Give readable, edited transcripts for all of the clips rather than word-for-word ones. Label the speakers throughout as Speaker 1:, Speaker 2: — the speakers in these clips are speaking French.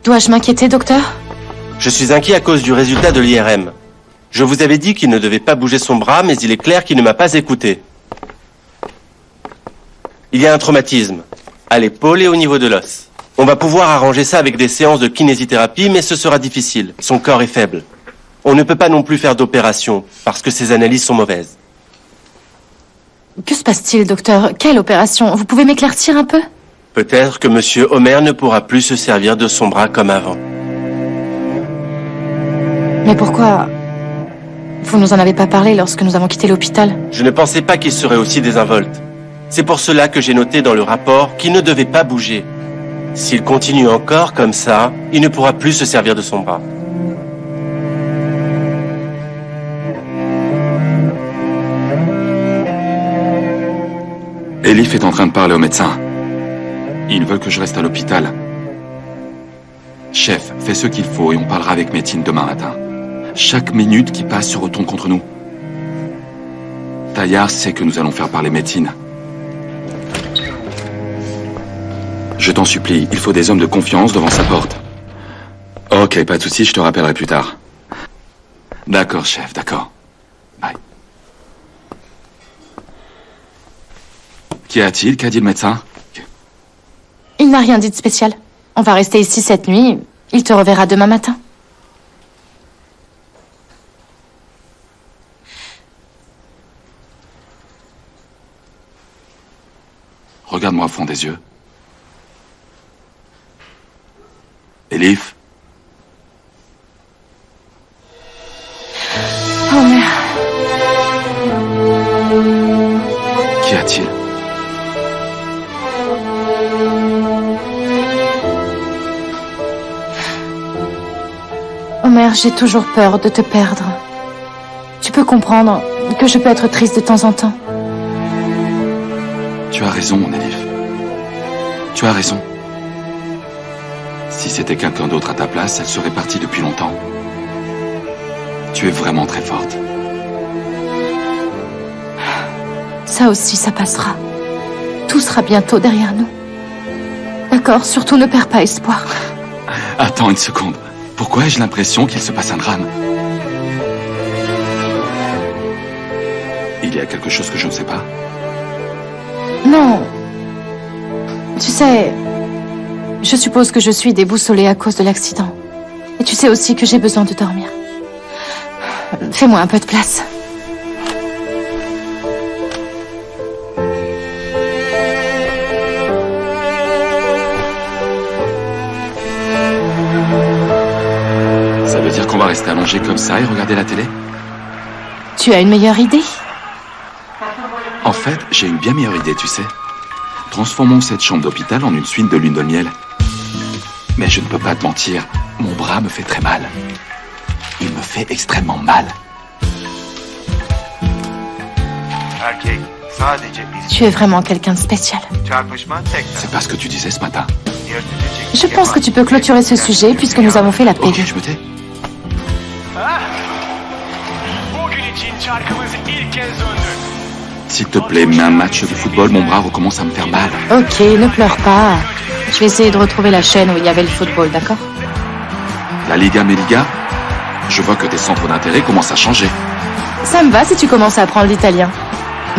Speaker 1: Dois-je m'inquiéter, docteur?
Speaker 2: Je suis inquiet à cause du résultat de l'IRM. Je vous avais dit qu'il ne devait pas bouger son bras, mais il est clair qu'il ne m'a pas écouté. Il y a un traumatisme, à l'épaule et au niveau de l'os. On va pouvoir arranger ça avec des séances de kinésithérapie, mais ce sera difficile. Son corps est faible. On ne peut pas non plus faire d'opération, parce que ses analyses sont mauvaises.
Speaker 1: Que se passe-t-il, docteur? Quelle opération? Vous pouvez m'éclaircir un peu?
Speaker 2: Peut-être que Monsieur Homer ne pourra plus se servir de son bras comme avant.
Speaker 1: Mais pourquoi? Vous nous en avez pas parlé lorsque nous avons quitté l'hôpital.
Speaker 2: Je ne pensais pas qu'il serait aussi désinvolte. C'est pour cela que j'ai noté dans le rapport qu'il ne devait pas bouger. S'il continue encore comme ça, il ne pourra plus se servir de son bras.
Speaker 3: Elif est en train de parler au médecin. Ils veulent que je reste à l'hôpital. Chef, fais ce qu'il faut et on parlera avec Métine demain matin. Chaque minute qui passe se retourne contre nous. Taillard sait que nous allons faire parler Métine. Je t'en supplie, il faut des hommes de confiance devant sa porte. Ok, pas de souci, je te rappellerai plus tard. D'accord, chef, d'accord. Bye. Qu'y a-t-il? Qu'a dit le médecin?
Speaker 1: Il n'a rien dit de spécial. On va rester ici cette nuit. Il te reverra demain matin.
Speaker 3: Regarde-moi au fond des yeux. Elif?
Speaker 1: Oh merde.
Speaker 3: Qu'y a-t-il?
Speaker 1: Homer, j'ai toujours peur de te perdre. Tu peux comprendre que je peux être triste de temps en temps.
Speaker 3: Tu as raison, mon Elif. Tu as raison. Si c'était quelqu'un d'autre à ta place, elle serait partie depuis longtemps. Tu es vraiment très forte.
Speaker 1: Ça aussi, ça passera. Tout sera bientôt derrière nous. D'accord, surtout ne perds pas espoir.
Speaker 3: Attends une seconde. Pourquoi ai-je l'impression qu'il se passe un drame? Il y a quelque chose que je ne sais pas?
Speaker 1: Non. Tu sais, je suppose que je suis déboussolée à cause de l'accident. Et tu sais aussi que j'ai besoin de dormir. Fais-moi un peu de place.
Speaker 3: Ça veut dire qu'on va rester allongé comme ça et regarder la télé?
Speaker 1: Tu as une meilleure idée?
Speaker 3: En fait, j'ai une bien meilleure idée, tu sais. Transformons cette chambre d'hôpital en une suite de lune de miel. Mais je ne peux pas te mentir, mon bras me fait très mal. Il me fait extrêmement mal.
Speaker 1: Tu es vraiment quelqu'un de spécial.
Speaker 3: C'est pas ce que tu disais ce matin.
Speaker 1: Je pense que tu peux clôturer ce sujet puisque nous avons fait la paix.
Speaker 3: Ok, je me tais. S'il te plaît, mets un match de football, mon bras recommence à me faire mal.
Speaker 1: Ok, ne pleure pas. Je vais essayer de retrouver la chaîne où il y avait le football, d'accord?
Speaker 3: La Liga Meliga, je vois que tes centres d'intérêt commencent à changer.
Speaker 1: Ça me va si tu commences à apprendre l'italien.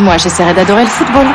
Speaker 1: Moi, j'essaierai d'adorer le football.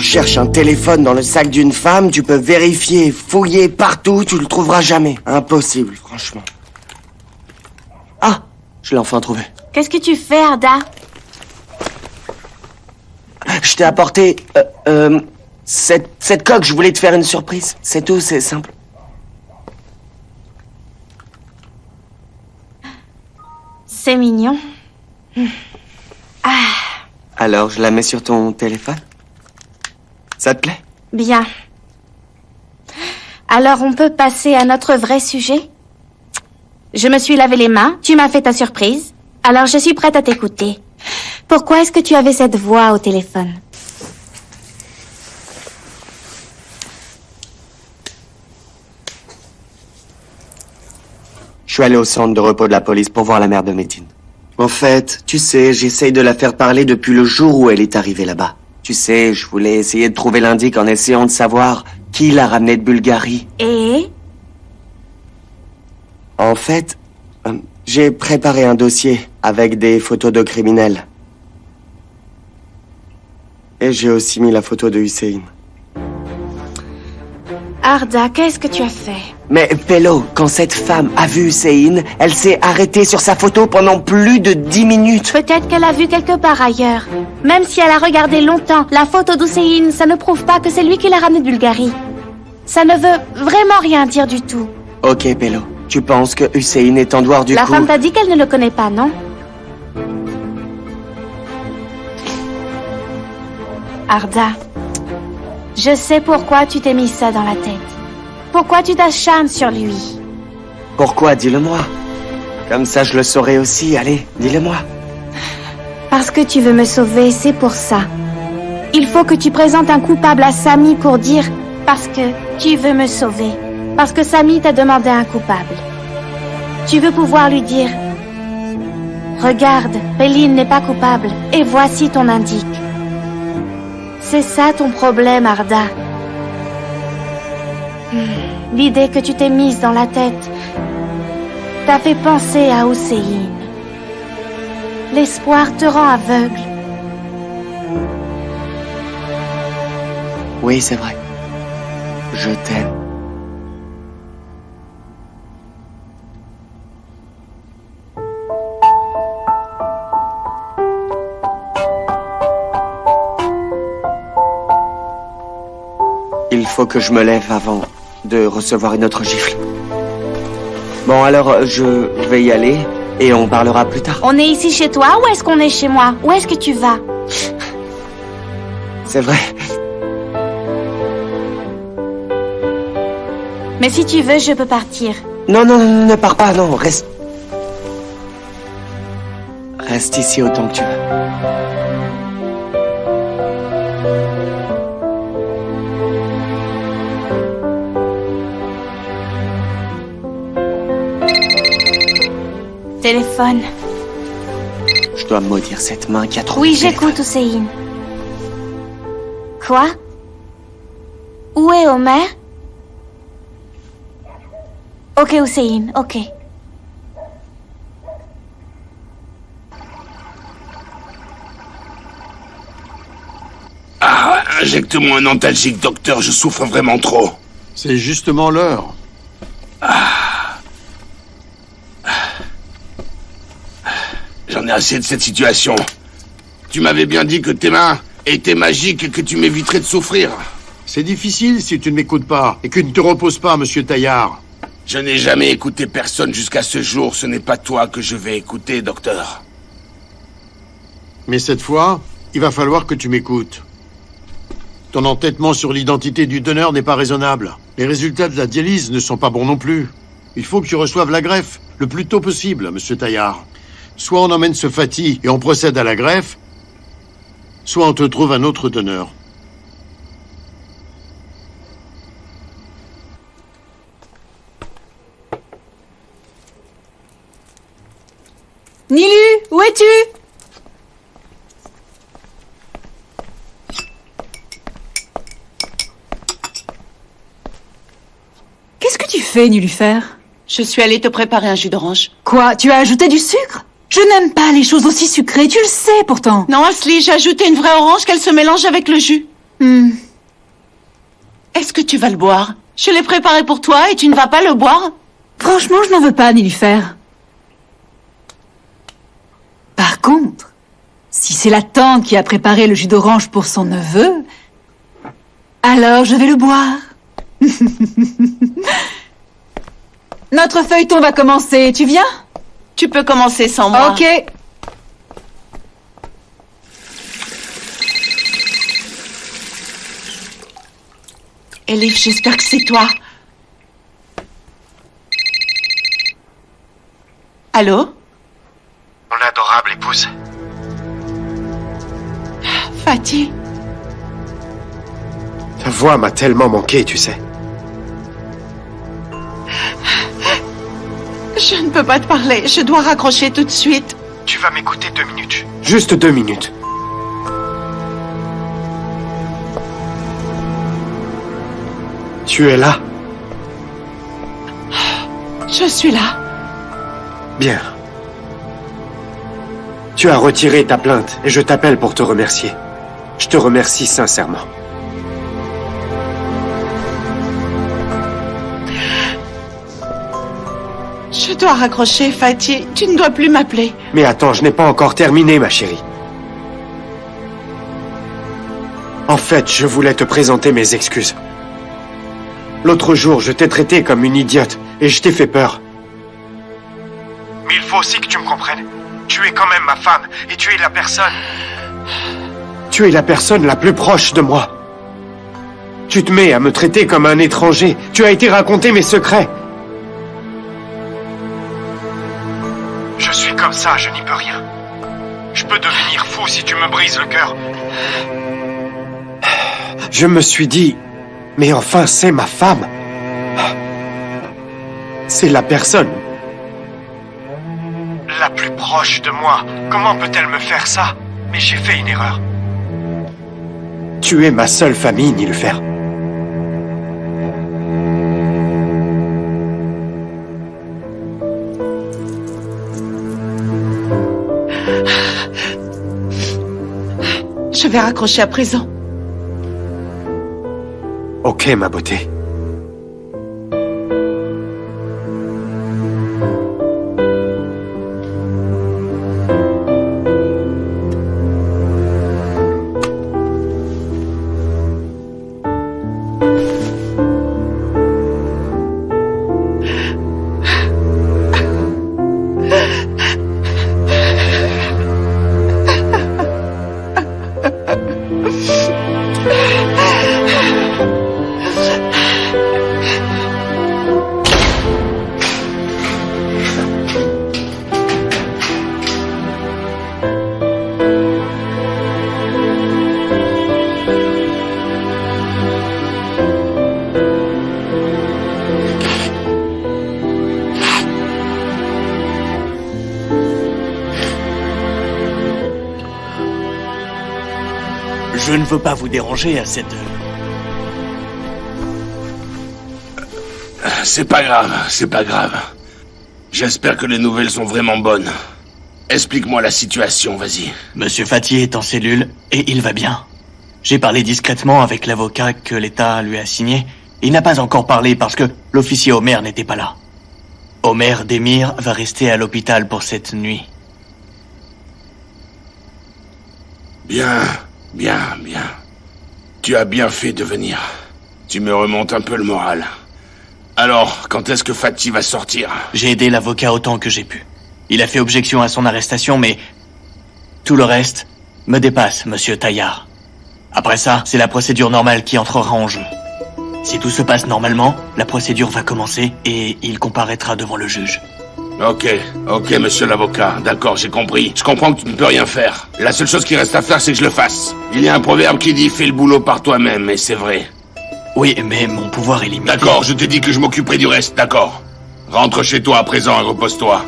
Speaker 4: Cherche un téléphone dans le sac d'une femme, tu peux vérifier, fouiller partout, tu le trouveras jamais. Impossible, franchement. Ah, je l'ai enfin trouvé.
Speaker 5: Qu'est-ce que tu fais, Arda?
Speaker 4: Je t'ai apporté cette coque, je voulais te faire une surprise. C'est tout, c'est simple.
Speaker 5: C'est mignon. Ah,
Speaker 4: Alors, je la mets sur ton téléphone? Ça te plaît?
Speaker 5: bien. Alors Alors on peut passer à notre vrai sujet? Je me suis lavé les mains, tu m'as fait ta surprise, alors je suis prête à t'écouter. Pourquoi est-ce que tu avais cette voix au téléphone?
Speaker 4: Je suis allé au centre de repos de la police pour voir la mère de Métine. En fait, tu sais, j'essaye de la faire parler depuis le jour où elle est arrivée là-bas. Tu sais, je voulais essayer de trouver l'indice en essayant de savoir qui l'a ramenée de Bulgarie.
Speaker 5: Et?
Speaker 4: En fait, j'ai préparé un dossier avec des photos de criminels. Et j'ai aussi mis la photo de Hussein.
Speaker 5: Arda, qu'est-ce que tu as fait?
Speaker 4: Mais Pello, quand cette femme a vu Hussein, elle s'est arrêtée sur sa photo pendant plus de 10 minutes.
Speaker 5: Peut-être qu'elle a vu quelque part ailleurs. Même si elle a regardé longtemps, la photo d'Hussein, ça ne prouve pas que c'est lui qui l'a ramené de Bulgarie. Ça ne veut vraiment rien dire du tout.
Speaker 4: Ok, Pello. Tu penses que Hussein est en dehors du
Speaker 5: La
Speaker 4: coup?
Speaker 5: femme t'a dit qu'elle ne le connaît pas, non? Arda, je sais pourquoi tu t'es mis ça dans la tête. Pourquoi tu t'acharnes sur lui?
Speaker 4: Pourquoi? Dis-le-moi. Comme ça, je le saurai aussi. Allez, dis-le-moi.
Speaker 5: Parce que tu veux me sauver, c'est pour ça. Il faut que tu présentes un coupable à Samy pour dire « parce que tu veux me sauver ». Parce que Samy t'a demandé un coupable. Tu veux pouvoir lui dire « regarde, Péline n'est pas coupable, et voici ton indice ». C'est ça ton problème, Arda. L'idée que tu t'es mise dans la tête t'a fait penser à Hussein. L'espoir te rend aveugle.
Speaker 4: Oui, c'est vrai. Je t'aime. Il faut que je me lève avant de recevoir une autre gifle. Bon, alors, je vais y aller et on parlera plus tard.
Speaker 5: On est ici chez toi ou est-ce qu'on est chez moi? Où est-ce que tu vas?
Speaker 4: C'est vrai.
Speaker 5: Mais si tu veux, je peux partir.
Speaker 4: Non, non, non, ne pars pas, non, reste... Reste ici autant que tu veux.
Speaker 5: Téléphone.
Speaker 4: Je dois maudire cette main qui a trop...
Speaker 5: Oui, j'écoute, Hussein. Quoi? Où est Omer? Ok, Hussein, ok.
Speaker 6: Ah, injecte-moi un antalgique, docteur, je souffre vraiment trop.
Speaker 7: C'est justement l'heure.
Speaker 6: J'en ai assez de cette situation. Tu m'avais bien dit que tes mains étaient magiques et que tu m'éviterais de souffrir.
Speaker 7: C'est difficile si tu ne m'écoutes pas et que tu ne te reposes pas, monsieur Taillard.
Speaker 6: Je n'ai jamais écouté personne jusqu'à ce jour. Ce n'est pas toi que je vais écouter, docteur.
Speaker 7: Mais cette fois, il va falloir que tu m'écoutes. Ton entêtement sur l'identité du donneur n'est pas raisonnable. Les résultats de la dialyse ne sont pas bons non plus. Il faut que tu reçoives la greffe le plus tôt possible, monsieur Taillard. Soit on emmène ce Fatih et on procède à la greffe, soit on te trouve un autre donneur.
Speaker 1: Nilu, où es-tu? Qu'est-ce que tu fais, Nilufer?
Speaker 8: Je suis allée te préparer un jus d'orange.
Speaker 1: Quoi? Tu as ajouté du sucre? Je n'aime pas les choses aussi sucrées, tu le sais pourtant.
Speaker 8: Non, Ashley, j'ai ajouté une vraie orange qu'elle se mélange avec le jus. Est-ce que tu vas le boire? Je l'ai préparé pour toi et tu ne vas pas le boire?
Speaker 1: Franchement, je n'en veux pas, Nilufer. Par contre, si c'est la tante qui a préparé le jus d'orange pour son neveu, alors je vais le boire. Notre feuilleton va commencer, tu viens?
Speaker 8: Tu peux commencer sans moi.
Speaker 1: Ok.
Speaker 8: Elif, j'espère que c'est toi. Allô?
Speaker 9: Mon adorable épouse.
Speaker 8: Fatih?
Speaker 9: Ta voix m'a tellement manqué, tu sais.
Speaker 8: Je ne peux pas te parler. Je dois raccrocher tout de suite.
Speaker 9: Tu vas m'écouter 2 minutes. Juste 2 minutes. Tu es là?
Speaker 8: Je suis là.
Speaker 9: Bien. Tu as retiré ta plainte et je t'appelle pour te remercier. Je te remercie sincèrement.
Speaker 8: Je dois raccrocher, Fatih. Tu ne dois plus m'appeler.
Speaker 9: Mais attends, je n'ai pas encore terminé, ma chérie. En fait, je voulais te présenter mes excuses. L'autre jour, je t'ai traité comme une idiote et je t'ai fait peur. Mais il faut aussi que tu me comprennes. Tu es quand même ma femme et tu es la personne... Tu es la personne la plus proche de moi. Tu te mets à me traiter comme un étranger. Tu as été raconter mes secrets. Je suis comme ça, je n'y peux rien. Je peux devenir fou si tu me brises le cœur. Je me suis dit... Mais enfin, c'est ma femme. C'est la personne la plus proche de moi. Comment peut-elle me faire ça? Mais j'ai fait une erreur. Tu es ma seule famille, Nilüfer.
Speaker 8: Je vais raccrocher à présent.
Speaker 9: Ok, ma beauté.
Speaker 10: Je ne veux pas vous déranger à cette heure.
Speaker 6: C'est pas grave, c'est pas grave. J'espère que les nouvelles sont vraiment bonnes. Explique-moi la situation, vas-y.
Speaker 10: Monsieur Fatih est en cellule et il va bien. J'ai parlé discrètement avec l'avocat que l'État lui a signé. Il n'a pas encore parlé parce que l'officier Omer n'était pas là. Omer Demir va rester à l'hôpital pour cette nuit.
Speaker 6: Bien. Tu as bien fait de venir. Tu me remontes un peu le moral. Alors, quand est-ce que Fatih va sortir?
Speaker 10: J'ai aidé l'avocat autant que j'ai pu. Il a fait objection à son arrestation, mais... tout le reste me dépasse, monsieur Taillard. Après ça, c'est la procédure normale qui entrera en jeu. Si tout se passe normalement, la procédure va commencer et il comparaîtra devant le juge.
Speaker 6: Ok, monsieur l'avocat. D'accord, j'ai compris. Je comprends que tu ne peux rien faire. La seule chose qui reste à faire, c'est que je le fasse. Il y a un proverbe qui dit « fais le boulot par toi-même », et c'est vrai.
Speaker 10: Oui, mais mon pouvoir est limité.
Speaker 6: D'accord, je t'ai dit que je m'occuperai du reste, d'accord. Rentre chez toi à présent et repose-toi.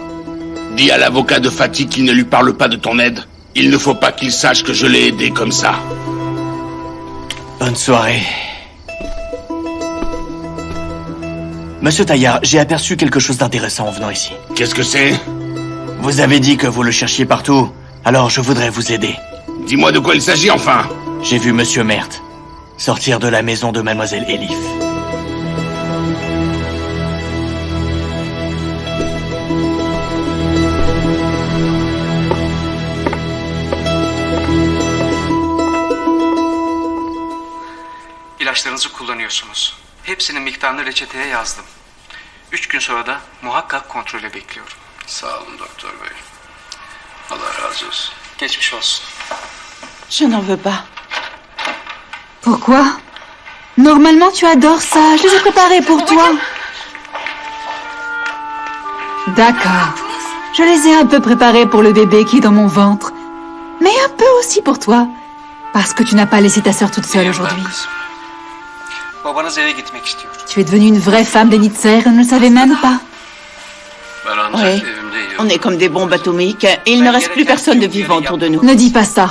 Speaker 6: Dis à l'avocat de Fatih qu'il ne lui parle pas de ton aide. Il ne faut pas qu'il sache que je l'ai aidé comme ça.
Speaker 10: Bonne soirée. Monsieur Taillard, j'ai aperçu quelque chose d'intéressant en venant ici.
Speaker 6: Qu'est-ce que c'est?
Speaker 10: Vous avez dit que vous le cherchiez partout, alors je voudrais vous aider.
Speaker 6: Dis-moi de quoi il s'agit, enfin.
Speaker 10: J'ai vu Monsieur Mert sortir de la maison de Mademoiselle Elif.
Speaker 11: İlaçlarınızı kullanıyorsunuz. Hepsinin miktarını reçeteye yazdım. 3 gün sonra da muhakkak kontrole bekliyorum.
Speaker 12: Sağ olun doktor bey. Allah razı olsun.
Speaker 11: Geçmiş olsun.
Speaker 8: Je n'en veux pas.
Speaker 1: Pourquoi? Normalement, tu adores ça. Je les ai préparés pour toi. D'accord.
Speaker 13: Je les ai un peu préparés pour le bébé qui est dans mon ventre. Mais un peu aussi pour toi. Parce que tu n'as pas laissé ta sœur toute seule aujourd'hui.
Speaker 11: Babanız eve gitmek istiyor.
Speaker 13: Tu es devenue une vraie femme d'Enitzer et ne le savais même pas.
Speaker 12: Ben ancak
Speaker 8: Oui,
Speaker 12: evimde yiyorum.
Speaker 8: on est comme des bombes atomiques et il ne reste plus personne de vivant autour de nous.
Speaker 13: Ne dis pas ça.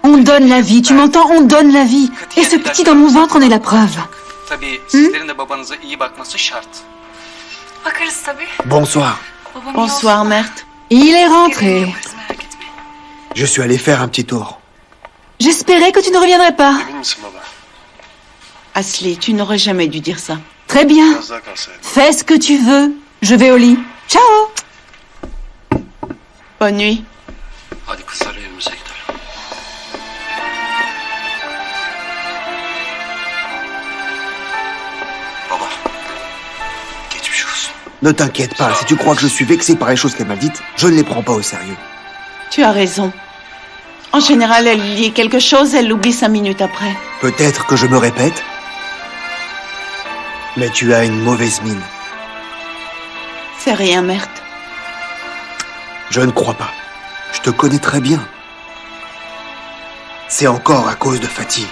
Speaker 13: On donne la vie, tu m'entends? On donne la vie. Et ce petit dans mon ventre en est la preuve.
Speaker 11: Tabii sizlerin de babanıza iyi bakması şart.
Speaker 1: Bakarız tabii.
Speaker 9: Bonsoir.
Speaker 8: Bonsoir, Mert.
Speaker 13: Il est rentré.
Speaker 9: Je suis allé faire un petit tour.
Speaker 13: J'espérais que tu ne reviendrais pas.
Speaker 12: Emin misin baba?
Speaker 8: Asli, tu n'aurais jamais dû dire ça.
Speaker 13: Très bien.
Speaker 12: Biraz daha kalsaydım.
Speaker 13: Fais ce que tu veux. Je vais au lit. Ciao.
Speaker 8: Bonne nuit.
Speaker 12: Hadi kızlar evimize gidelim. Baba. Geçmiş olsun.
Speaker 9: Ne t'inquiète pas, si tu crois que je suis vexé par les choses qu'elle m'a dites, je ne les prends pas au sérieux.
Speaker 8: Tu as raison. En général, elle lit quelque chose, elle l'oublie 5 minutes après.
Speaker 9: Peut-être que je me répète, mais tu as une mauvaise mine.
Speaker 8: C'est rien, Mert.
Speaker 9: Je ne crois pas. Je te connais très bien. C'est encore à cause de Fatih.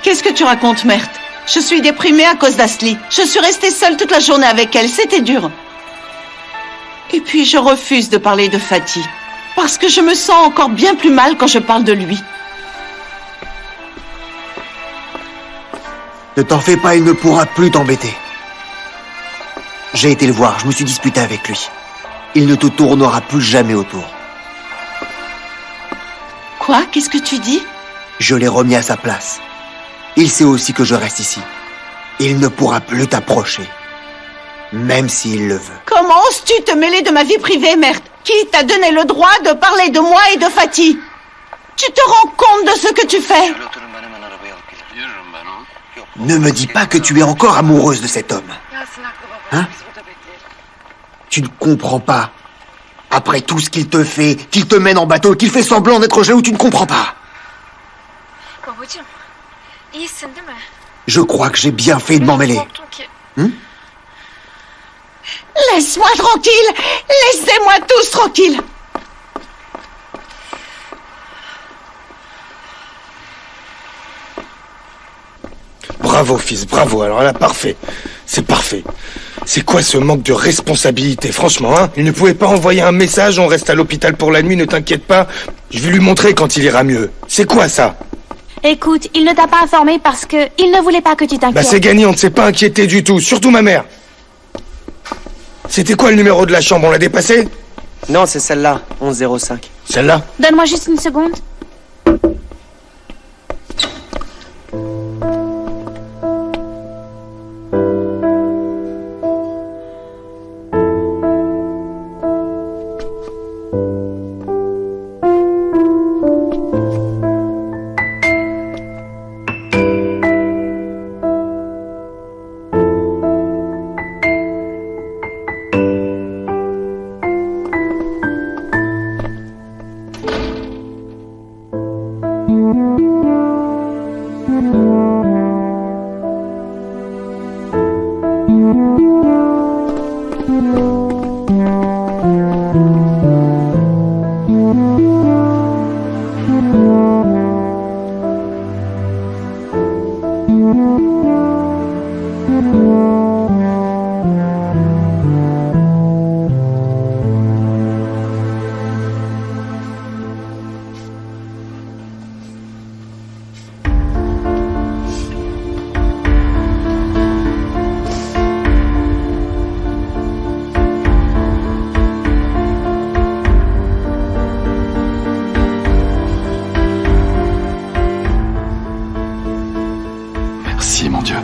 Speaker 8: Qu'est-ce que tu racontes, Mert? Je suis déprimée à cause d'Asli. Je suis restée seule toute la journée avec elle, c'était dur. Et puis je refuse de parler de Fatih. Parce que je me sens encore bien plus mal quand je parle de lui.
Speaker 9: Ne t'en fais pas, il ne pourra plus t'embêter. J'ai été le voir, je me suis disputé avec lui. Il ne te tournera plus jamais autour.
Speaker 8: Quoi? Qu'est-ce que tu dis?
Speaker 9: Je l'ai remis à sa place. Il sait aussi que je reste ici. Il ne pourra plus t'approcher. Même s'il le veut.
Speaker 8: Comment oses-tu te mêler de ma vie privée, Mert? Qui t'a donné le droit de parler de moi et de Fatih? Tu te rends compte de ce que tu fais?
Speaker 12: Şöyle oturun ben hemen arabaya alıp gelirim. Yürürüm ben o. Yok.
Speaker 9: Ne me dis pas que tu es encore amoureuse de cet homme. Hein? Tu ne comprends pas. Après tout ce qu'il te fait, qu'il te mène en bateau, qu'il fait semblant d'être jaloux, tu ne comprends pas.
Speaker 1: Babacığım, iyisin değil mi?
Speaker 9: Je crois que j'ai bien fait de m'en mêler.
Speaker 1: Korktum ki.
Speaker 8: Laisse-moi tranquille! Laissez-moi tous tranquille!
Speaker 14: Bravo, fils, bravo. Alors là, parfait. C'est parfait. C'est quoi ce manque de responsabilité, franchement, hein? Il ne pouvait pas envoyer un message, on reste à l'hôpital pour la nuit, ne t'inquiète pas. Je vais lui montrer quand il ira mieux. C'est quoi ça?
Speaker 5: Écoute, il ne t'a pas informé parce que il ne voulait pas que tu t'inquiètes.
Speaker 14: Bah c'est gagné, on ne s'est pas inquiété du tout, surtout ma mère. C'était quoi le numéro de la chambre, on l'a dépassé?
Speaker 4: Non, c'est celle-là, 1105.
Speaker 14: Celle-là?
Speaker 5: Donne-moi juste une seconde.
Speaker 3: Merci, mon Dieu.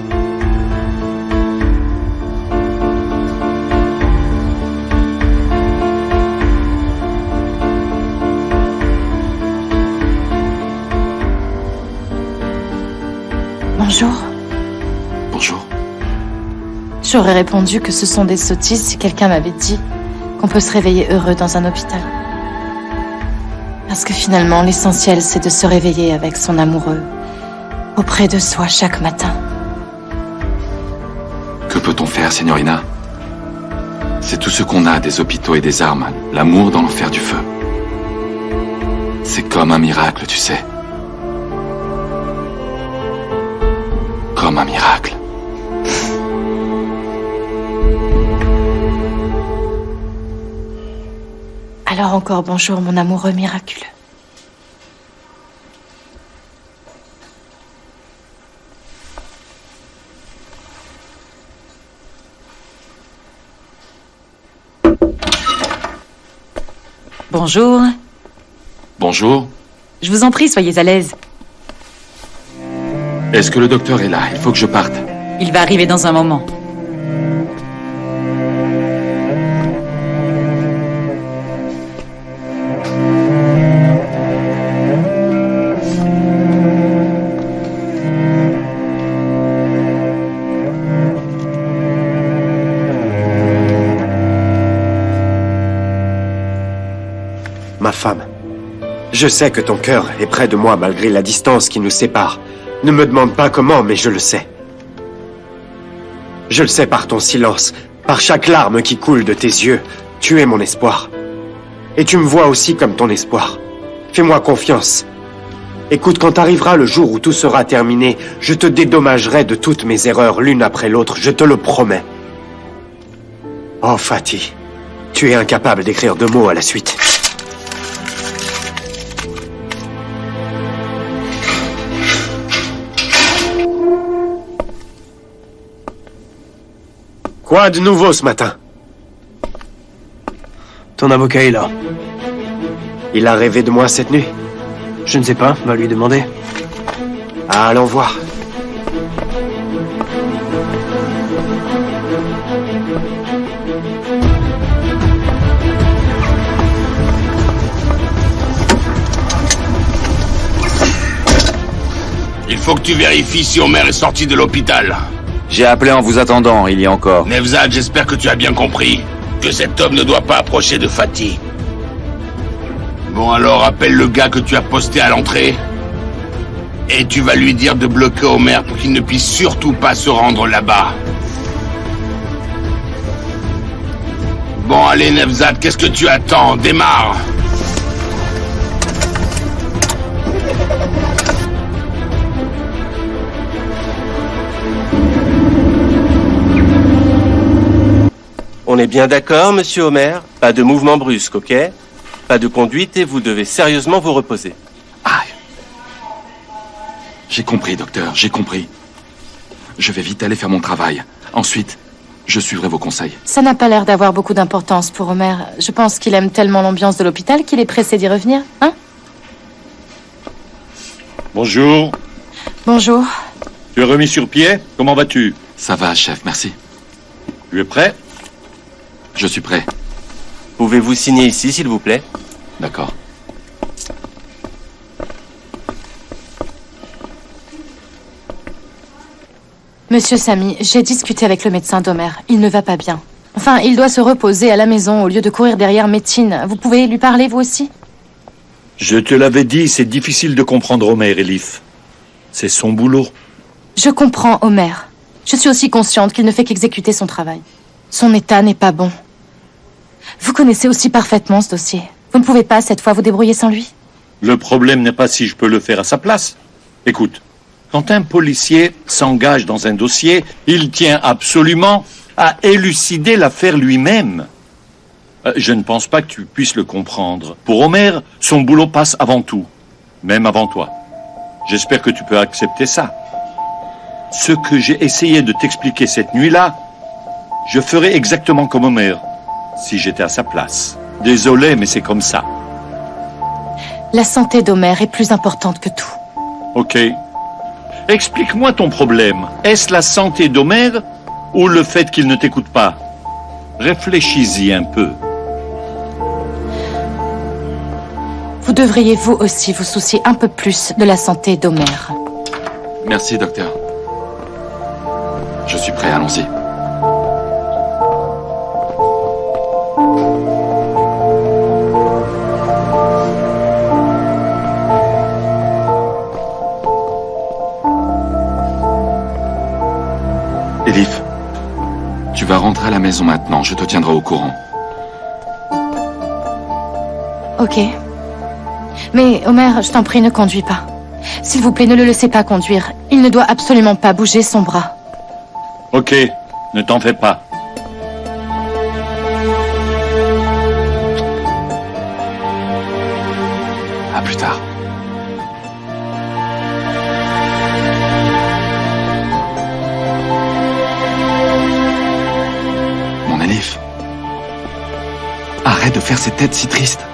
Speaker 1: Bonjour.
Speaker 3: Bonjour.
Speaker 1: J'aurais répondu que ce sont des sottises si quelqu'un m'avait dit qu'on peut se réveiller heureux dans un hôpital. Parce que finalement, l'essentiel, c'est de se réveiller avec son amoureux, auprès de soi chaque matin.
Speaker 3: Que peut-on faire, signorina? C'est tout ce qu'on a des hôpitaux et des armes, l'amour dans l'enfer du feu. C'est comme un miracle, tu sais. Comme un miracle.
Speaker 1: Alors encore bonjour, mon amoureux miraculeux.
Speaker 13: Bonjour.
Speaker 3: Bonjour.
Speaker 13: Je vous en prie, soyez à l'aise.
Speaker 3: Est-ce que le docteur est là? Il faut que je parte.
Speaker 13: Il va arriver dans un moment.
Speaker 9: Ma femme, je sais que ton cœur est près de moi malgré la distance qui nous sépare. Ne me demande pas comment, mais je le sais. Je le sais par ton silence, par chaque larme qui coule de tes yeux. Tu es mon espoir. Et tu me vois aussi comme ton espoir. Fais-moi confiance. Écoute, quand arrivera le jour où tout sera terminé, je te dédommagerai de toutes mes erreurs l'une après l'autre, je te le promets. Oh, Fatih, tu es incapable d'écrire 2 mots à la suite. Quoi de nouveau ce matin?
Speaker 15: Ton avocat est là.
Speaker 9: Il a rêvé de moi cette nuit?
Speaker 15: Je ne sais pas, va lui demander.
Speaker 9: Ah, allons voir.
Speaker 6: Il faut que tu vérifies si Omer est sorti de l'hôpital.
Speaker 16: J'ai appelé en vous attendant, il y a encore.
Speaker 6: Nevzat, j'espère que tu as bien compris que cet homme ne doit pas approcher de Fatih. Bon alors, appelle le gars que tu as posté à l'entrée. Et tu vas lui dire de bloquer Omer pour qu'il ne puisse surtout pas se rendre là-bas. Bon allez Nevzat, qu'est-ce que tu attends? Démarre!
Speaker 2: On est bien d'accord, monsieur Omer? Pas de mouvement brusque, ok? Pas de conduite et vous devez sérieusement vous reposer.
Speaker 3: Aïe. J'ai compris, docteur, j'ai compris. Je vais vite aller faire mon travail. Ensuite, je suivrai vos conseils.
Speaker 1: Ça n'a pas l'air d'avoir beaucoup d'importance pour Omer. Je pense qu'il aime tellement l'ambiance de l'hôpital qu'il est pressé d'y revenir, hein?
Speaker 17: Bonjour.
Speaker 1: Bonjour.
Speaker 17: Tu es remis sur pied? Comment vas-tu?
Speaker 3: Ça va, chef, merci.
Speaker 17: Tu es prêt?
Speaker 3: Je suis prêt.
Speaker 2: Pouvez-vous signer ici, s'il vous plaît?
Speaker 3: D'accord.
Speaker 1: Monsieur Samy, j'ai discuté avec le médecin d'Omer. Il ne va pas bien. Enfin, il doit se reposer à la maison au lieu de courir derrière Métine. Vous pouvez lui parler, vous aussi?
Speaker 17: Je te l'avais dit, c'est difficile de comprendre Omer, Elif. C'est son boulot.
Speaker 1: Je comprends Omer. Je suis aussi consciente qu'il ne fait qu'exécuter son travail. Son état n'est pas bon. Vous connaissez aussi parfaitement ce dossier. Vous ne pouvez pas, cette fois, vous débrouiller sans lui?
Speaker 17: Le problème n'est pas si je peux le faire à sa place. Écoute, quand un policier s'engage dans un dossier, il tient absolument à élucider l'affaire lui-même. Je ne pense pas que tu puisses le comprendre. Pour Omer, son boulot passe avant tout, même avant toi. J'espère que tu peux accepter ça. Ce que j'ai essayé de t'expliquer cette nuit-là, je ferais exactement comme Omer, si j'étais à sa place. Désolé, mais c'est comme ça.
Speaker 1: La santé d'Omer est plus importante que tout.
Speaker 17: Ok. Explique-moi ton problème. Est-ce la santé d'Omer ou le fait qu'il ne t'écoute pas? Réfléchis-y un peu.
Speaker 1: Vous devriez vous aussi vous soucier un peu plus de la santé d'Omer.
Speaker 3: Merci, docteur. Je suis prêt, allons-y. Elif, tu vas rentrer à la maison maintenant, je te tiendrai au courant.
Speaker 1: Ok. Mais Omer, je t'en prie, ne conduis pas. S'il vous plaît, ne le laissez pas conduire. Il ne doit absolument pas bouger son bras.
Speaker 17: Ok, ne t'en fais pas.
Speaker 3: À plus tard. Mon Elif. Arrête de faire ces têtes si tristes.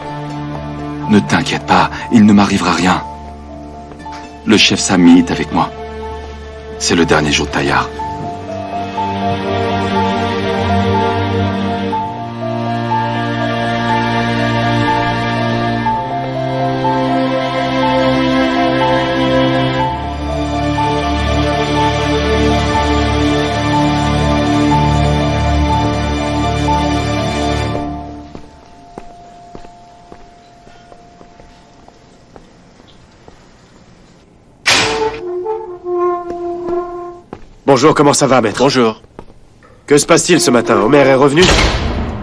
Speaker 3: Ne t'inquiète pas, il ne m'arrivera rien. Le chef Sami est avec moi. C'est le dernier jour de Tayyar.
Speaker 9: Bonjour, comment ça va, maître?
Speaker 2: Bonjour.
Speaker 9: Que se passe-t-il ce matin? Omer est revenu?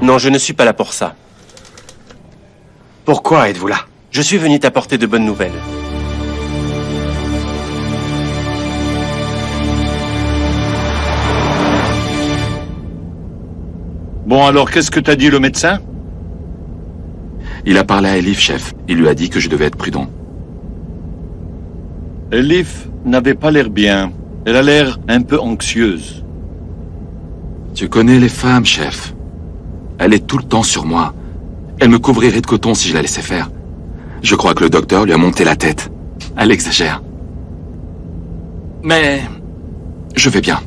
Speaker 2: Non, je ne suis pas là pour ça.
Speaker 9: Pourquoi êtes-vous là?
Speaker 2: Je suis venu t'apporter de bonnes nouvelles.
Speaker 17: Bon, alors, qu'est-ce que t'as dit le médecin?
Speaker 3: Il a parlé à Elif, chef. Il lui a dit que je devais être prudent.
Speaker 17: Elif n'avait pas l'air bien. Elle a l'air un peu anxieuse.
Speaker 3: Tu connais les femmes, chef. Elle est tout le temps sur moi. Elle me couvrirait de coton si je la laissais faire. Je crois que le docteur lui a monté la tête. Elle exagère. Mais je vais bien.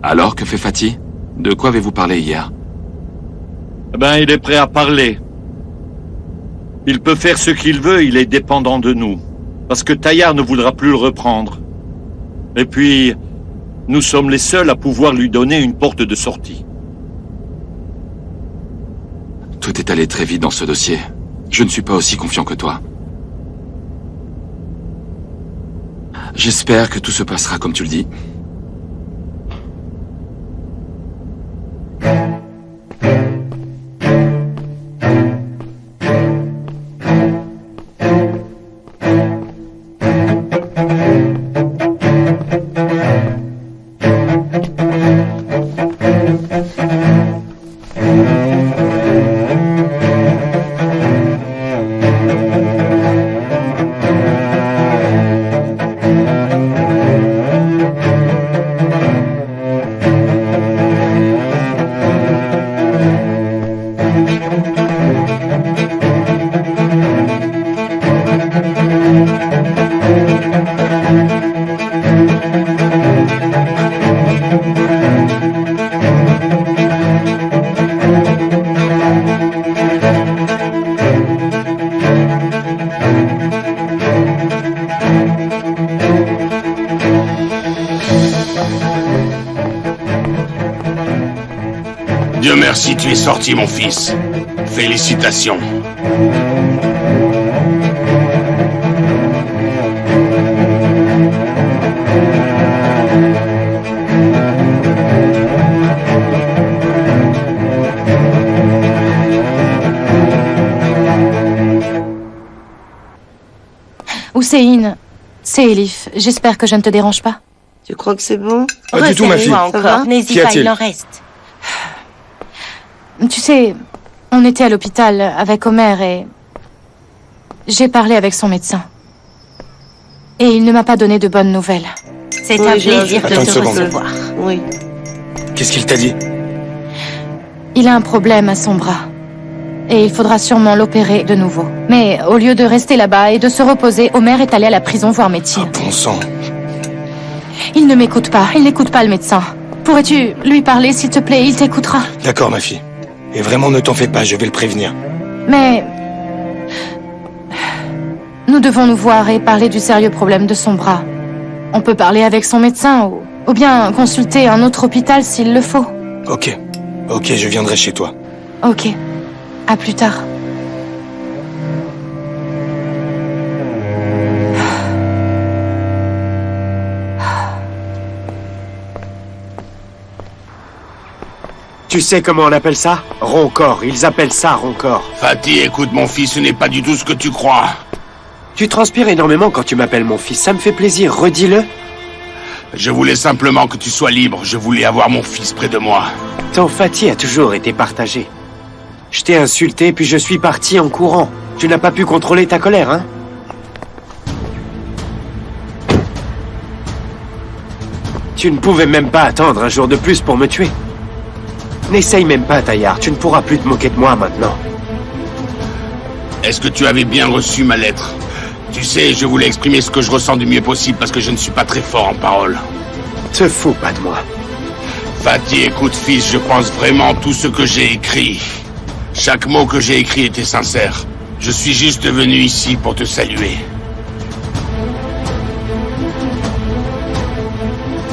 Speaker 3: Alors, que fait Fatih? De quoi avez-vous parlé hier?
Speaker 17: Eh ben, il est prêt à parler. Il peut faire ce qu'il veut, il est dépendant de nous. Parce que Tayyar ne voudra plus le reprendre. Et puis, nous sommes les seuls à pouvoir lui donner une porte de sortie.
Speaker 3: Tout est allé très vite dans ce dossier. Je ne suis pas aussi confiant que toi. J'espère que tout se passera comme tu le dis.
Speaker 6: Dieu merci, tu es sorti, mon fils. Félicitations.
Speaker 1: Hussein, c'est Elif. J'espère que je ne te dérange pas.
Speaker 18: Tu crois que c'est bon?
Speaker 14: Pas du tout, ma fille.
Speaker 18: Encore, n'hésite pas, il en reste.
Speaker 1: Tu sais, on était à l'hôpital avec Omer et j'ai parlé avec son médecin. Et il ne m'a pas donné de bonnes nouvelles.
Speaker 18: C'est un plaisir de te recevoir.
Speaker 14: Oui. Qu'est-ce qu'il t'a dit?
Speaker 1: Il a un problème à son bras. Et il faudra sûrement l'opérer de nouveau. Mais au lieu de rester là-bas et de se reposer, Omer est allé à la prison voir Métier.
Speaker 14: Bon sang.
Speaker 1: Il ne m'écoute pas, il n'écoute pas le médecin. Pourrais-tu lui parler, s'il te plaît? Il t'écoutera.
Speaker 14: D'accord, ma fille. Et vraiment, ne t'en fais pas, je vais le prévenir.
Speaker 1: Mais... nous devons nous voir et parler du sérieux problème de son bras. On peut parler avec son médecin ou bien consulter un autre hôpital s'il le faut.
Speaker 14: Ok. Ok, je viendrai chez toi.
Speaker 1: Ok. À plus tard.
Speaker 9: Tu sais comment on appelle ça? Roncor. Ils appellent ça roncor.
Speaker 6: Fatih, écoute mon fils, ce n'est pas du tout ce que tu crois.
Speaker 9: Tu transpires énormément quand tu m'appelles mon fils. Ça me fait plaisir. Redis-le.
Speaker 6: Je voulais simplement que tu sois libre. Je voulais avoir mon fils près de moi.
Speaker 9: Ton Fatih a toujours été partagé. Je t'ai insulté, puis je suis parti en courant. Tu n'as pas pu contrôler ta colère, hein? Tu ne pouvais même pas attendre un jour de plus pour me tuer. N'essaye même pas, Taillard. Tu ne pourras plus te moquer de moi maintenant.
Speaker 6: Est-ce que tu avais bien reçu ma lettre? Tu sais, je voulais exprimer ce que je ressens du mieux possible parce que je ne suis pas très fort en parole.
Speaker 9: Te fous pas de moi.
Speaker 6: Fatih, écoute, fils, je pense vraiment tout ce que j'ai écrit. Chaque mot que j'ai écrit était sincère. Je suis juste venu ici pour te saluer.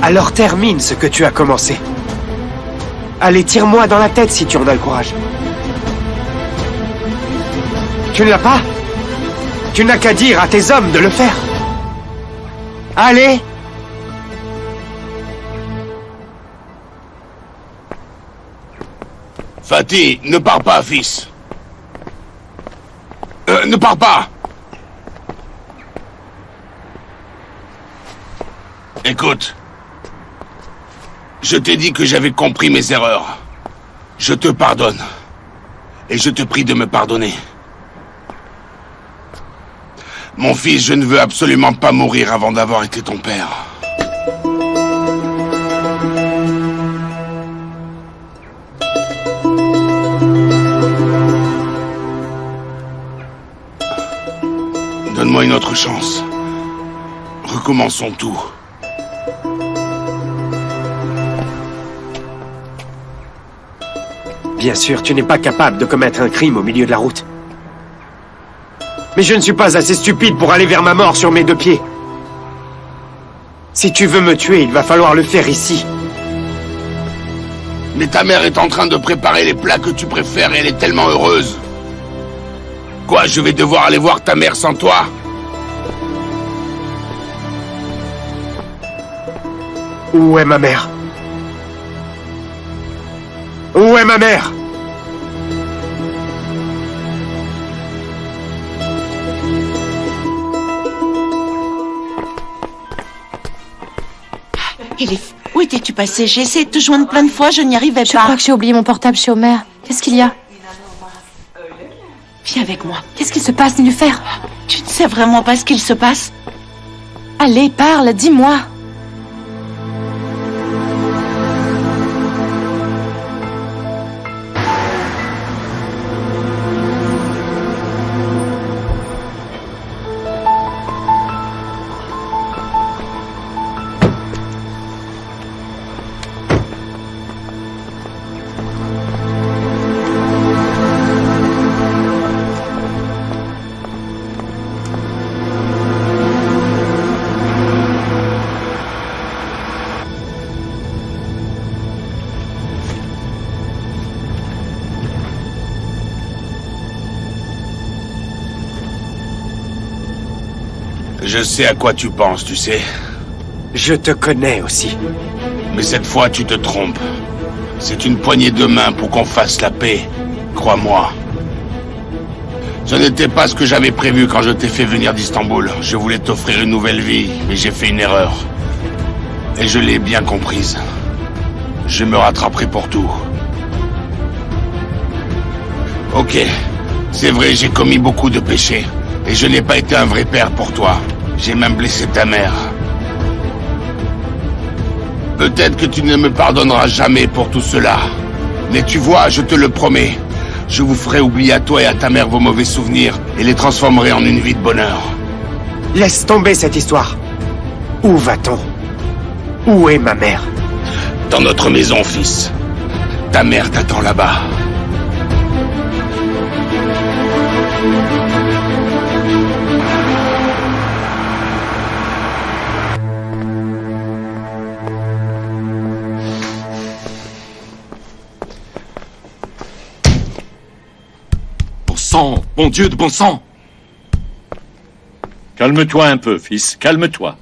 Speaker 9: Alors termine ce que tu as commencé. Allez, tire-moi dans la tête si tu en as le courage. Tu ne l'as pas? Tu n'as qu'à dire à tes hommes de le faire. Allez!
Speaker 6: Fatih, ne pars pas, fils. Ne pars pas! Écoute. Je t'ai dit que j'avais compris mes erreurs. Je te pardonne. Et je te prie de me pardonner. Mon fils, je ne veux absolument pas mourir avant d'avoir été ton père. Donne-moi une autre chance. Recommençons tout.
Speaker 9: Bien sûr, tu n'es pas capable de commettre un crime au milieu de la route. Mais je ne suis pas assez stupide pour aller vers ma mort sur mes deux pieds. Si tu veux me tuer, il va falloir le faire ici.
Speaker 6: Mais ta mère est en train de préparer les plats que tu préfères et elle est tellement heureuse. Quoi, je vais devoir aller voir ta mère sans toi?
Speaker 9: Où est ma mère? Où est ma mère?
Speaker 8: Elif, où étais-tu passé? J'ai essayé de te joindre plein de fois, je n'y arrivais pas.
Speaker 1: Je crois que j'ai oublié mon portable chez Homer. Qu'est-ce qu'il y a?
Speaker 8: Viens avec moi.
Speaker 1: Qu'est-ce qu'il se passe, Nilüfer?
Speaker 8: Tu ne sais vraiment pas ce qu'il se passe?
Speaker 1: Allez, parle, dis-moi.
Speaker 6: Je sais à quoi tu penses, tu sais.
Speaker 9: Je te connais aussi.
Speaker 6: Mais cette fois, tu te trompes. C'est une poignée de main pour qu'on fasse la paix. Crois-moi. Ce n'était pas ce que j'avais prévu quand je t'ai fait venir d'Istanbul. Je voulais t'offrir une nouvelle vie, mais j'ai fait une erreur. Et je l'ai bien comprise. Je me rattraperai pour tout. Ok. C'est vrai, j'ai commis beaucoup de péchés. Et je n'ai pas été un vrai père pour toi. J'ai même blessé ta mère. Peut-être que tu ne me pardonneras jamais pour tout cela. Mais tu vois, je te le promets. Je vous ferai oublier à toi et à ta mère vos mauvais souvenirs et les transformerai en une vie de bonheur.
Speaker 9: Laisse tomber cette histoire. Où va-t-on? Où est ma mère?
Speaker 6: Dans notre maison, fils. Ta mère t'attend là-bas.
Speaker 17: Sang, bon Dieu de bon sang! Calme-toi un peu, fils, calme-toi.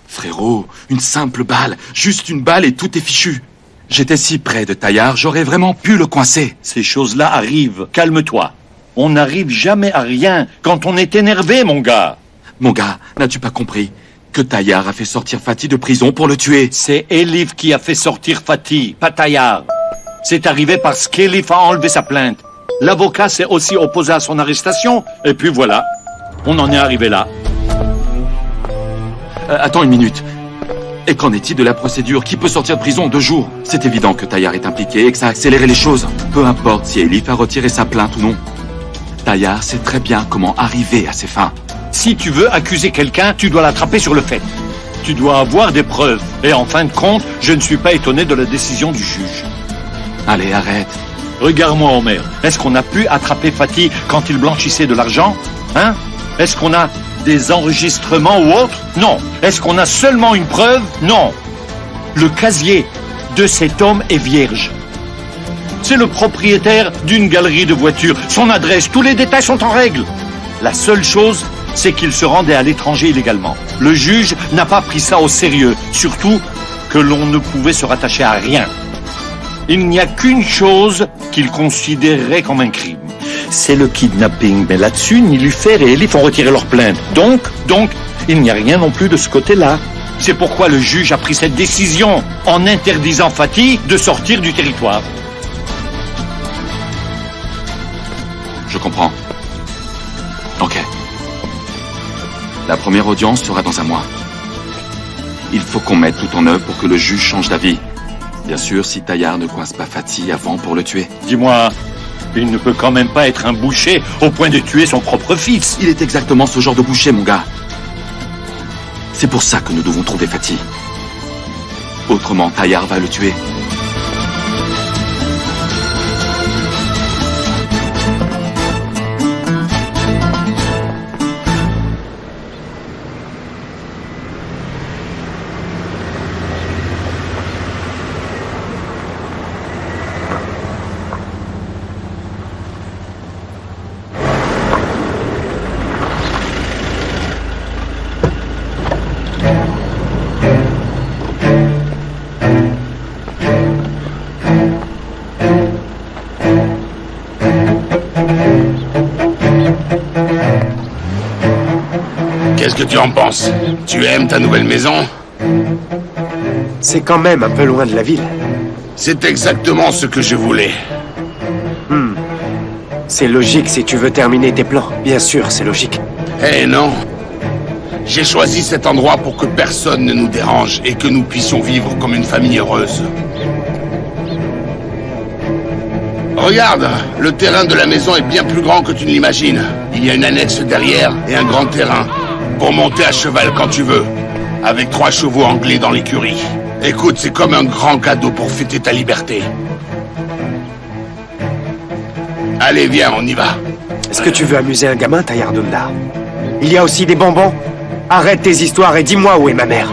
Speaker 3: Frérot, Oh, une simple balle. Juste une balle et tout est fichu. J'étais si près de Taillard, j'aurais vraiment pu le coincer.
Speaker 17: Ces choses-là arrivent. Calme-toi. On n'arrive jamais à rien quand on est énervé, mon gars.
Speaker 3: Mon gars, n'as-tu pas compris que Taillard a fait sortir Fatih de prison pour le tuer?
Speaker 17: C'est Elif qui a fait sortir Fatih, pas Taillard. C'est arrivé parce qu'Elif a enlevé sa plainte. L'avocat s'est aussi opposé à son arrestation. Et puis voilà, on en est arrivé là.
Speaker 3: Attends une minute. Et qu'en est-il de la procédure? Qui peut sortir de prison en 2 jours? C'est évident que Taillard est impliqué et que ça a accéléré les choses. Peu importe si Elif a retiré sa plainte ou non. Taillard sait très bien comment arriver à ses fins.
Speaker 17: Si tu veux accuser quelqu'un, tu dois l'attraper sur le fait. Tu dois avoir des preuves. Et en fin de compte, je ne suis pas étonné de la décision du juge.
Speaker 3: Allez, arrête.
Speaker 17: Regarde-moi, Homer. Est-ce qu'on a pu attraper Fatih quand il blanchissait de l'argent? Hein? Est-ce qu'on a des enregistrements ou autre? Non. Est-ce qu'on a seulement une preuve? Non. Le casier de cet homme est vierge. C'est le propriétaire d'une galerie de voitures. Son adresse, tous les détails sont en règle. La seule chose, c'est qu'il se rendait à l'étranger illégalement. Le juge n'a pas pris ça au sérieux, surtout que l'on ne pouvait se rattacher à rien. Il n'y a qu'une chose qu'il considérerait comme un crime. C'est le kidnapping. Mais là-dessus, Nilufer et Elif ont retiré leur plainte. Donc, il n'y a rien non plus de ce côté-là. C'est pourquoi le juge a pris cette décision en interdisant Fatih de sortir du territoire.
Speaker 3: Je comprends. Ok. La première audience sera dans 1 mois. Il faut qu'on mette tout en œuvre pour que le juge change d'avis. Bien sûr, si Taillard ne coince pas Fatih avant pour le tuer.
Speaker 17: Dis-moi, il ne peut quand même pas être un boucher au point de tuer son propre fils.
Speaker 3: Il est exactement ce genre de boucher, mon gars. C'est pour ça que nous devons trouver Fatih. Autrement, Taillard va le tuer.
Speaker 6: Qu'est-ce que tu en penses? Tu aimes ta nouvelle maison?
Speaker 9: C'est quand même un peu loin de la ville.
Speaker 6: C'est exactement ce que je voulais.
Speaker 9: C'est logique si tu veux terminer tes plans. Bien sûr, c'est logique.
Speaker 6: Eh non. J'ai choisi cet endroit pour que personne ne nous dérange et que nous puissions vivre comme une famille heureuse. Regarde, le terrain de la maison est bien plus grand que tu ne l'imagines. Il y a une annexe derrière et un grand terrain. Pour monter à cheval quand tu veux. Avec 3 chevaux anglais dans l'écurie. Écoute, c'est comme un grand cadeau pour fêter ta liberté. Allez, viens, on y va.
Speaker 9: Est-ce que tu veux amuser un gamin, Taillard Dundar? Il y a aussi des bonbons. Arrête tes histoires et dis-moi où est ma mère.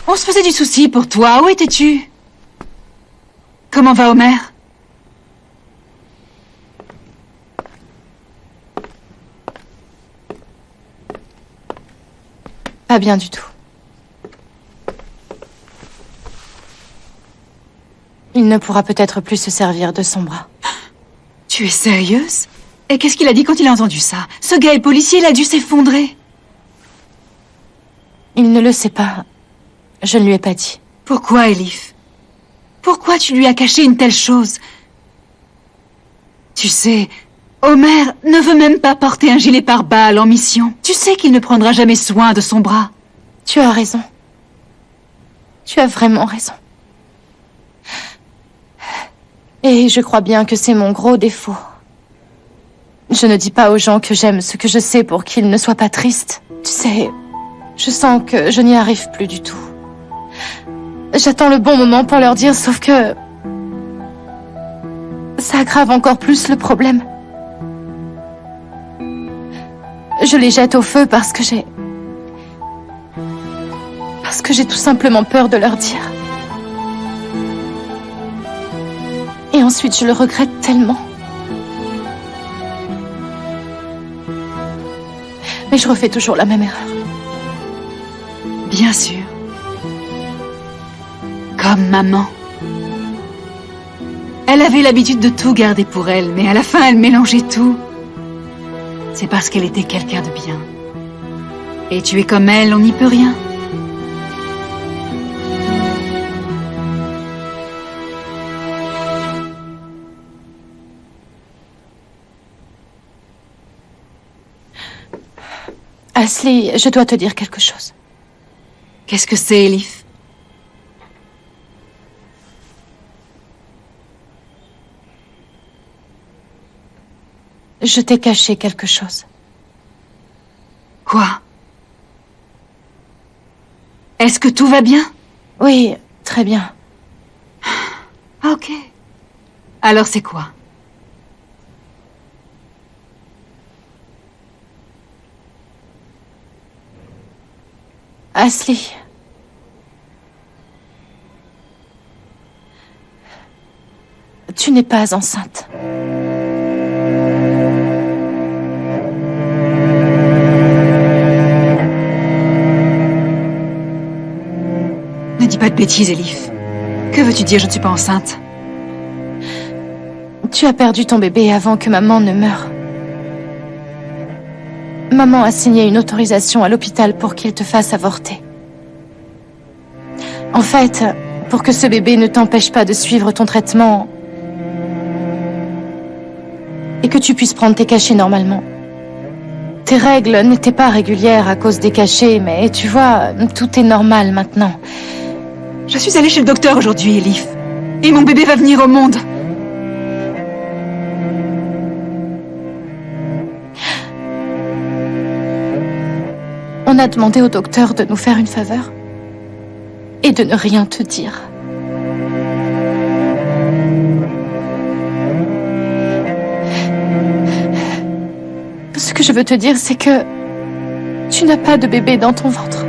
Speaker 13: On se faisait du souci pour toi. Où étais-tu? Comment va Homer?
Speaker 1: Pas bien du tout. Il ne pourra peut-être plus se servir de son bras.
Speaker 13: Tu es sérieuse? Et qu'est-ce qu'il a dit quand il a entendu ça? Ce gars est policier, il a dû s'effondrer.
Speaker 1: Il ne le sait pas. Je ne lui ai pas dit.
Speaker 13: Pourquoi, Elif? Pourquoi tu lui as caché une telle chose? Tu sais, Homer ne veut même pas porter un gilet pare-balles en mission. Tu sais qu'il ne prendra jamais soin de son bras.
Speaker 1: Tu as raison. Tu as vraiment raison. Et je crois bien que c'est mon gros défaut. Je ne dis pas aux gens que j'aime ce que je sais pour qu'ils ne soient pas tristes. Tu sais, je sens que je n'y arrive plus du tout. J'attends le bon moment pour leur dire, sauf que ça aggrave encore plus le problème. Je les jette au feu parce que j'ai tout simplement peur de leur dire. Et ensuite, je le regrette tellement. Mais je refais toujours la même erreur.
Speaker 13: Bien sûr. Comme maman. Elle avait l'habitude de tout garder pour elle, mais à la fin, elle mélangeait tout. C'est parce qu'elle était quelqu'un de bien. Et tu es comme elle, on n'y peut rien.
Speaker 1: Ashley, je dois te dire quelque chose.
Speaker 13: Qu'est-ce que c'est, Elif?
Speaker 1: Je t'ai caché quelque chose.
Speaker 13: Quoi? Est-ce que tout va bien?
Speaker 1: Oui, très bien.
Speaker 13: Ah, ok. Alors c'est quoi?
Speaker 1: Ashley. Tu n'es pas enceinte.
Speaker 13: Ne dis pas de bêtises, Elif. Que veux-tu dire, je ne suis pas enceinte?
Speaker 1: Tu as perdu ton bébé avant que maman ne meure. Maman a signé une autorisation à l'hôpital pour qu'il te fasse avorter. En fait, pour que ce bébé ne t'empêche pas de suivre ton traitement et que tu puisses prendre tes cachets normalement. Tes règles n'étaient pas régulières à cause des cachets, mais tu vois, tout est normal maintenant.
Speaker 13: Je suis allée chez le docteur aujourd'hui, Elif. Et mon bébé va venir au monde.
Speaker 1: On a demandé au docteur de nous faire une faveur et de ne rien te dire. Ce que je veux te dire, c'est que tu n'as pas de bébé dans ton ventre.